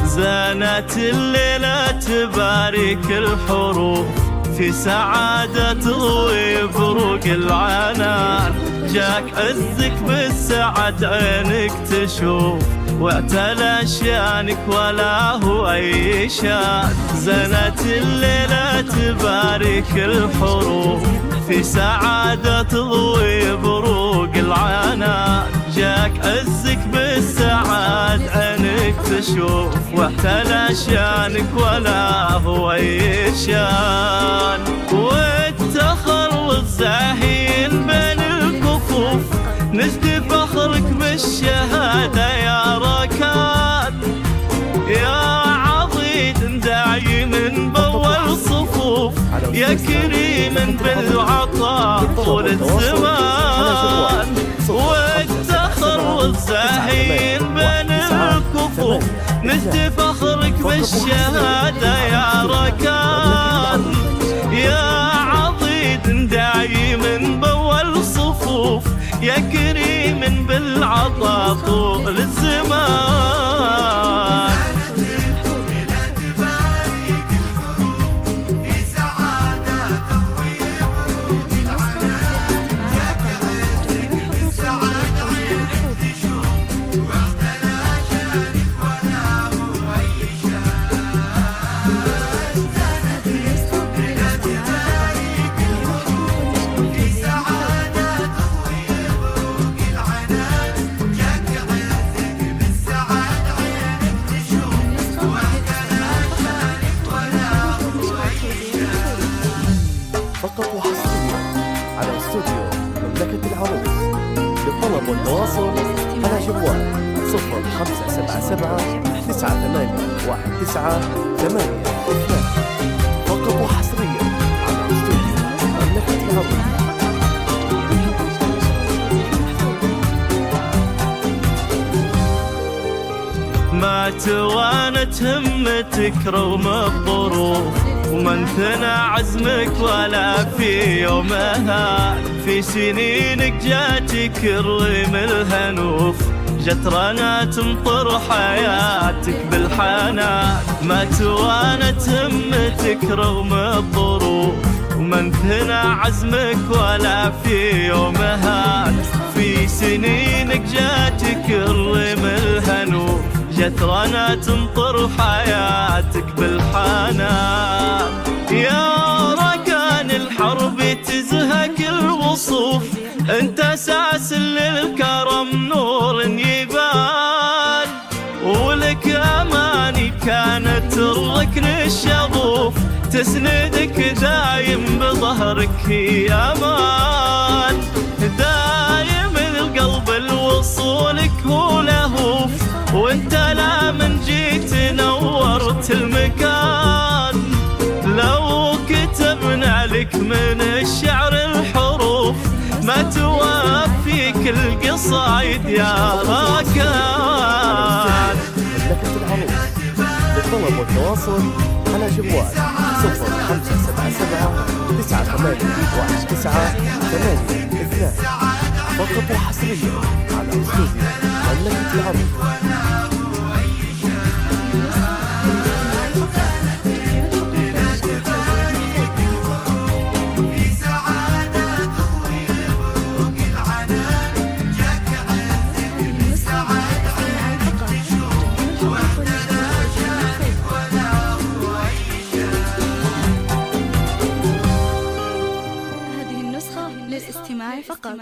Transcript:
زانت الليلة تبارك الحروف في سعادة تضوي بروق العنان. جاك عزك بالسعد عينك تشوف واعتلى شانك ولا هو أي شان. زانت الليلة تبارك الحروف في سعادة تضوي بروق العنان. جاك عزك بالسعد عينك تشوف واحتلى شانك ولا هو أي شان. والتخلص زاهين بين الكفوف نجد فخرك بالشهادة يا ركان. يا عظيم داعم بأول صفوف يا كريم بالعطاء طول الزمان. والتخلص زاهين بين الكفوف نجد فخرك بالشهادة يا ركان. يا عظيم دايم بأول صفوف يا كريم بالعطاء طول الزمان. فقط وحصريا على استوديو مملكة العروس. للطلب والتواصل على جوال 0577 981982. فقط وحصريا على استوديو مملكة العروس. ما توانت همتك رغم الظروف وما انثنى عزمك ولا في يومها. في سنينك جاتك الريم الهنوف جترنا تمطر حياتك بالحنان. ما توانت همتك رغم الظروف وما انثنى عزمك ولا في يومها. في سنينك جاتك الريم الهنوف جترنا تمطر حياتك بالحنان. يا ركان الحرب تزهك الوصوف انت اساس للكرم نور يبان. ولك اماني كانت الركن الشغوف تسندك دايم بظهرك يا امان. دايم القلب الوصولك هو لهوف وانت لا من جيت نورت المكان. لو كتبنا لك من الشعر الحروف ما توافيك القصايد يا ركان. مملكة العروس. للطلب والتواصل على جوال 0577 981982. فقط وحصريا على استوديو مملكة العروس. هذه النسخة للاستماع فقط.